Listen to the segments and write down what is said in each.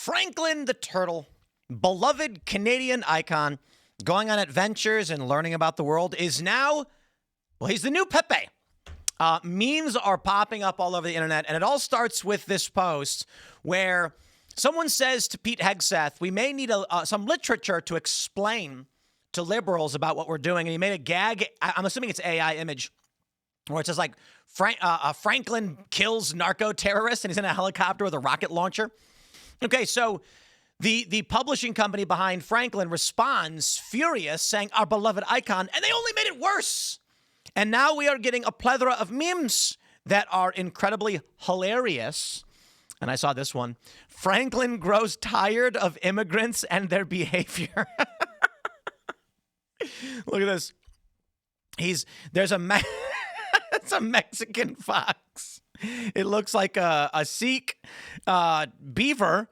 Franklin the Turtle, beloved Canadian icon, going on adventures and learning about the world, is now, well, he's the new Pepe. Memes are popping up all over the internet, and it all starts with this post where someone says to Pete Hegseth, we may need some literature to explain to liberals about what we're doing. And he made a gag, I'm assuming it's AI image, where it says like, Franklin kills narco terrorists, and he's in a helicopter with a rocket launcher. Okay, so the publishing company behind Franklin responds furious, saying, our beloved icon, and they only made it worse. And now we are getting a plethora of memes that are incredibly hilarious. And I saw this one. Franklin grows tired of immigrants and their behavior. Look at this. There's it's a Mexican fox. It looks like a Sikh beaver.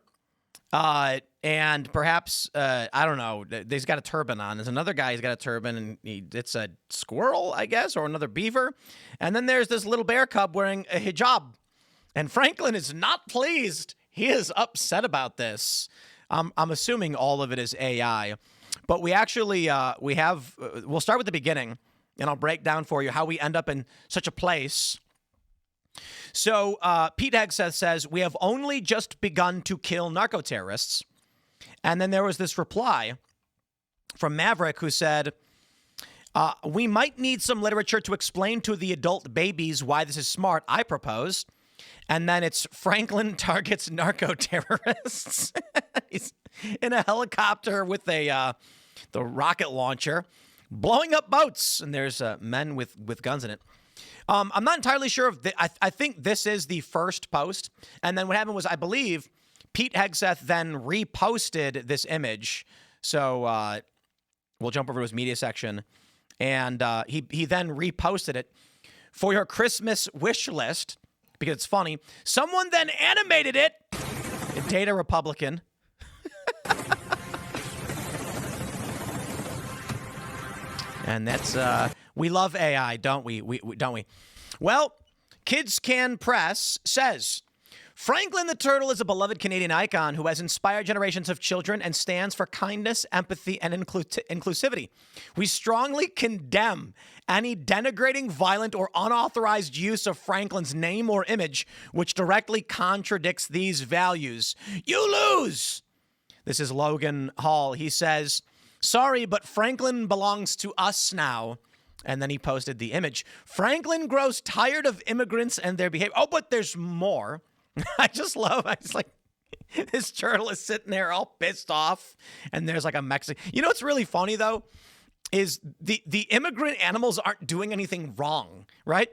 And perhaps, I don't know, he's got a turban on. There's another guy, he's got a turban, and it's a squirrel, I guess, or another beaver. And then there's this little bear cub wearing a hijab. And Franklin is not pleased. He is upset about this. I'm assuming all of it is AI. But we actually, we'll start with the beginning, and I'll break down for you how we end up in such a place. So Pete Hegseth says, we have only just begun to kill narco terrorists. And then there was this reply from Maverick who said, we might need some literature to explain to the adult babies why this is smart, I propose. And then it's Franklin targets narco terrorists. He's in a helicopter with the rocket launcher, blowing up boats. And there's men with guns in it. I'm not entirely sure if I think this is the first post. And then what happened was, I believe Pete Hegseth then reposted this image. So we'll jump over to his media section. And he then reposted it for your Christmas wish list, because it's funny. Someone then animated it. Data Republican. And that's, we love AI, don't we? Don't we? Well, Kids Can Press says, Franklin the Turtle is a beloved Canadian icon who has inspired generations of children and stands for kindness, empathy, and inclusivity. We strongly condemn any denigrating, violent, or unauthorized use of Franklin's name or image which directly contradicts these values. You lose! This is Logan Hall. He says, sorry, but Franklin belongs to us now. And then he posted the image. Franklin grows tired of immigrants and their behavior. Oh, but there's more. I just like, this turtle is sitting there all pissed off. And there's like a Mexican. You know what's really funny, though, is the immigrant animals aren't doing anything wrong, right?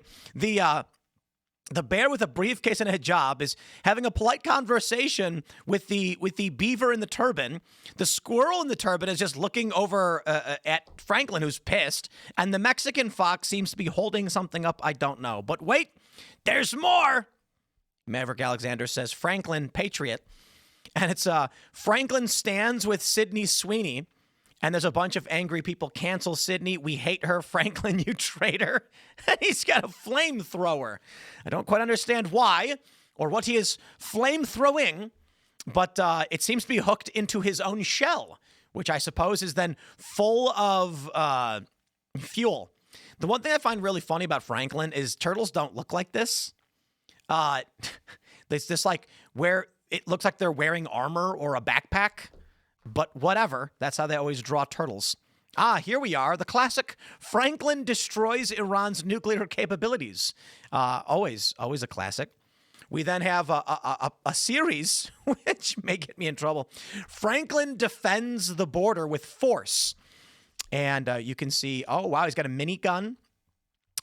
The bear with a briefcase and a hijab is having a polite conversation with the beaver in the turban. The squirrel in the turban is just looking over at Franklin, who's pissed. And the Mexican fox seems to be holding something up. I don't know. But wait, there's more. Maverick Alexander says, Franklin, patriot. And it's Franklin stands with Sydney Sweeney. And there's a bunch of angry people. Cancel Sydney. We hate her. Franklin, you traitor. And he's got a flamethrower. I don't quite understand why or what he is flamethrowing, but it seems to be hooked into his own shell, which I suppose is then full of fuel. The one thing I find really funny about Franklin is turtles don't look like this. It's just like where it looks like they're wearing armor or a backpack. But whatever, that's how they always draw turtles. Here we are, the classic Franklin destroys Iran's nuclear capabilities. Always a classic. We then have a series, which may get me in trouble. Franklin defends the border with force. And you can see, oh, wow, he's got a minigun.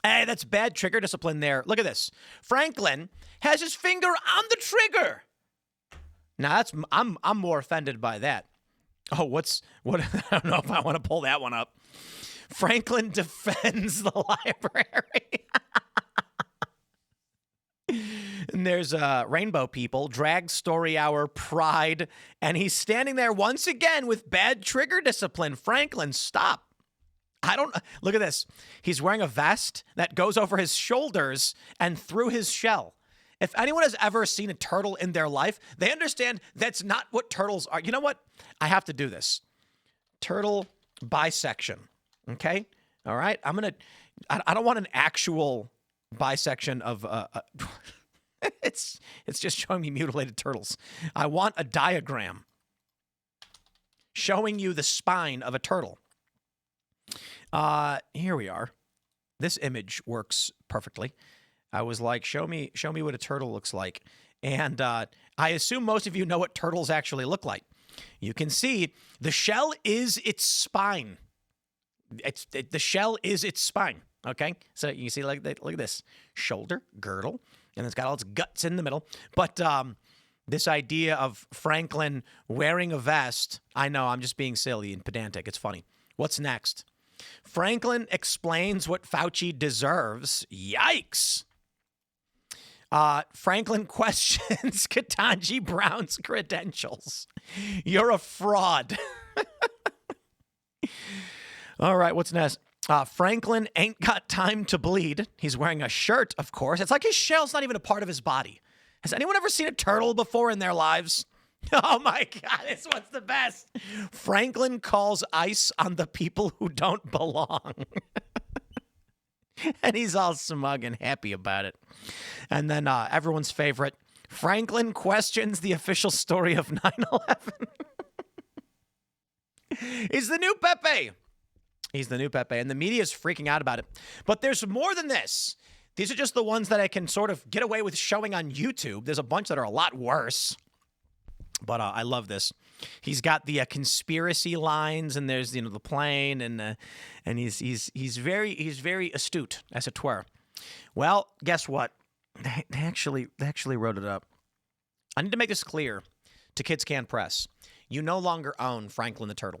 Hey, that's bad trigger discipline there. Look at this. Franklin has his finger on the trigger. Now, I'm more offended by that. Oh, what? I don't know if I want to pull that one up. Franklin defends the library. And there's Rainbow People, Drag Story Hour, Pride, and he's standing there once again with bad trigger discipline. Franklin, stop. Look at this. He's wearing a vest that goes over his shoulders and through his shell. If anyone has ever seen a turtle in their life, they understand that's not what turtles are. You know what? I have to do this. Turtle bisection. Okay? All right? I don't want an actual bisection of it's just showing me mutilated turtles. I want a diagram showing you the spine of a turtle. Here we are. This image works perfectly. I was like, show me what a turtle looks like. And I assume most of you know what turtles actually look like. You can see the shell is its spine. The shell is its spine. Okay, so you can see look at this shoulder girdle, and it's got all its guts in the middle. But this idea of Franklin wearing a vest, I know I'm just being silly and pedantic. It's funny. What's next? Franklin explains what Fauci deserves. Yikes. Franklin questions Ketanji Brown's credentials. You're a fraud. All right, what's next? Franklin ain't got time to bleed. He's wearing a shirt, of course. It's like his shell's not even a part of his body. Has anyone ever seen a turtle before in their lives? Oh my God, this one's the best. Franklin calls ice on the people who don't belong. And he's all smug and happy about it. And then everyone's favorite, Franklin questions the official story of 9/11. He's the new Pepe. He's the new Pepe, and the media is freaking out about it. But there's more than this. These are just the ones that I can sort of get away with showing on YouTube. There's a bunch that are a lot worse. But I love this. He's got the conspiracy lines, and there's the plane, and he's very astute, as it were. Well, guess what? They actually wrote it up. I need to make this clear to Kids Can Press. You no longer own Franklin the Turtle.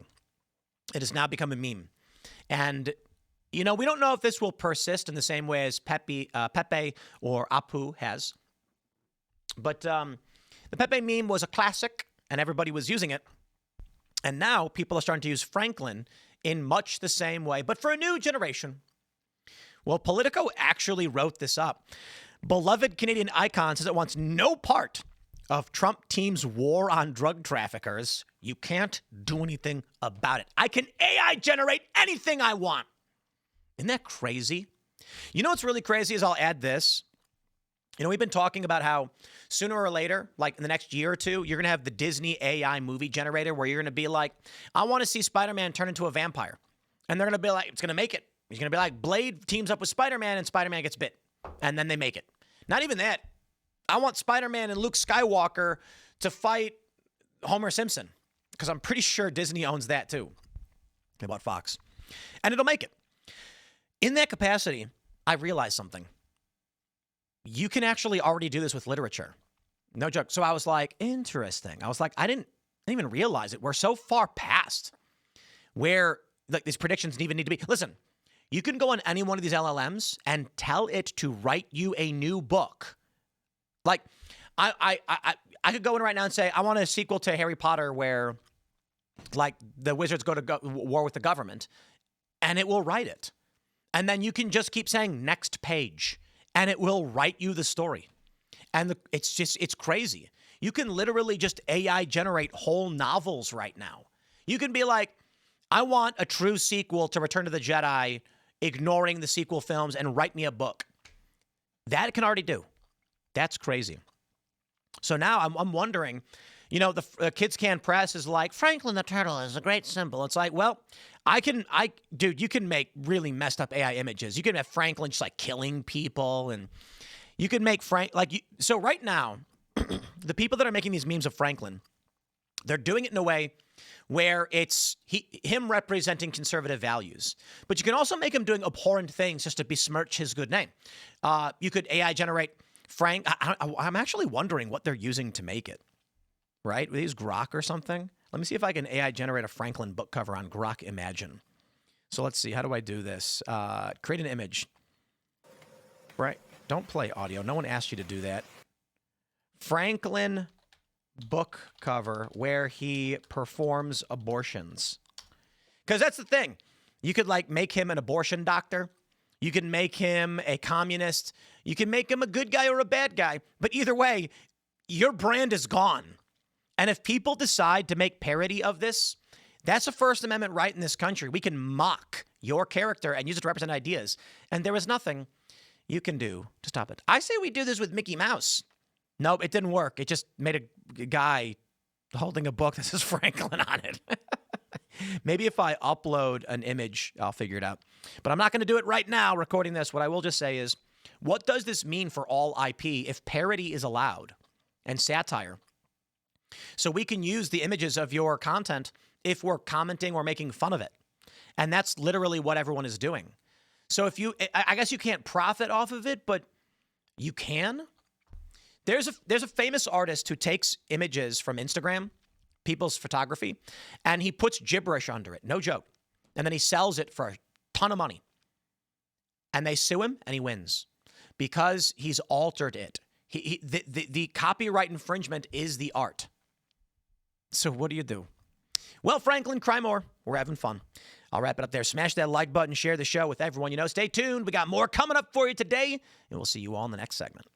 It has now become a meme. And, we don't know if this will persist in the same way as Pepe or Apu has. But the Pepe meme was a classic, and everybody was using it. And now people are starting to use Franklin in much the same way, but for a new generation. Well, Politico actually wrote this up. Beloved Canadian icon says it wants no part of Trump team's war on drug traffickers. You can't do anything about it. I can AI generate anything I want. Isn't that crazy? You know what's really crazy is I'll add this. We've been talking about how sooner or later, like in the next year or two, you're going to have the Disney AI movie generator where you're going to be like, I want to see Spider-Man turn into a vampire. And they're going to be like, it's going to make it. He's going to be like, Blade teams up with Spider-Man and Spider-Man gets bit. And then they make it. Not even that. I want Spider-Man and Luke Skywalker to fight Homer Simpson. Because I'm pretty sure Disney owns that too. They bought Fox. And it'll make it. In that capacity, I realized something. You can actually already do this with literature. No joke. So I was like, interesting. I was like, I didn't even realize it. We're so far past where these predictions even need to be. Listen, you can go on any one of these LLMs and tell it to write you a new book. Like, I could go in right now and say, I want a sequel to Harry Potter where, like, the wizards go to war with the government, and it will write it. And then you can just keep saying, next page. And it will write you the story. And it's crazy. You can literally just AI generate whole novels right now. You can be like, I want a true sequel to Return of the Jedi, ignoring the sequel films, and write me a book. That it can already do. That's crazy. So now I'm wondering, the Kids Can Press is like, Franklin the Turtle is a great symbol. It's like, well, dude, you can make really messed up AI images. You can have Franklin just like killing people, and you can make so right now, the people that are making these memes of Franklin, they're doing it in a way where it's him representing conservative values. But you can also make him doing abhorrent things just to besmirch his good name. You could AI generate Frank. I'm actually wondering what they're using to make it. Right? They use Grok or something. Let me see if I can AI generate a Franklin book cover on Grok Imagine. So let's see. How do I do this? Create an image. Right? Don't play audio. No one asked you to do that. Franklin book cover where he performs abortions. Because that's the thing. You could make him an abortion doctor. You can make him a communist. You can make him a good guy or a bad guy. But either way, your brand is gone. And if people decide to make parody of this, that's a First Amendment right in this country. We can mock your character and use it to represent ideas. And there is nothing you can do to stop it. I say we do this with Mickey Mouse. Nope, it didn't work. It just made a guy holding a book that says Franklin on it. Maybe if I upload an image, I'll figure it out. But I'm not going to do it right now recording this. What I will just say is, what does this mean for all IP if parody is allowed and satire? So we can use the images of your content if we're commenting or making fun of it. And that's literally what everyone is doing. So if you, I guess you can't profit off of it, but you can. There's a famous artist who takes images from Instagram, people's photography, and he puts gibberish under it. No joke. And then he sells it for a ton of money. And they sue him and he wins because he's altered it. The copyright infringement is the art. So what do you do? Well, Franklin, cry more. We're having fun. I'll wrap it up there. Smash that like button. Share the show with everyone you know. Stay tuned. We got more coming up for you today, and we'll see you all in the next segment.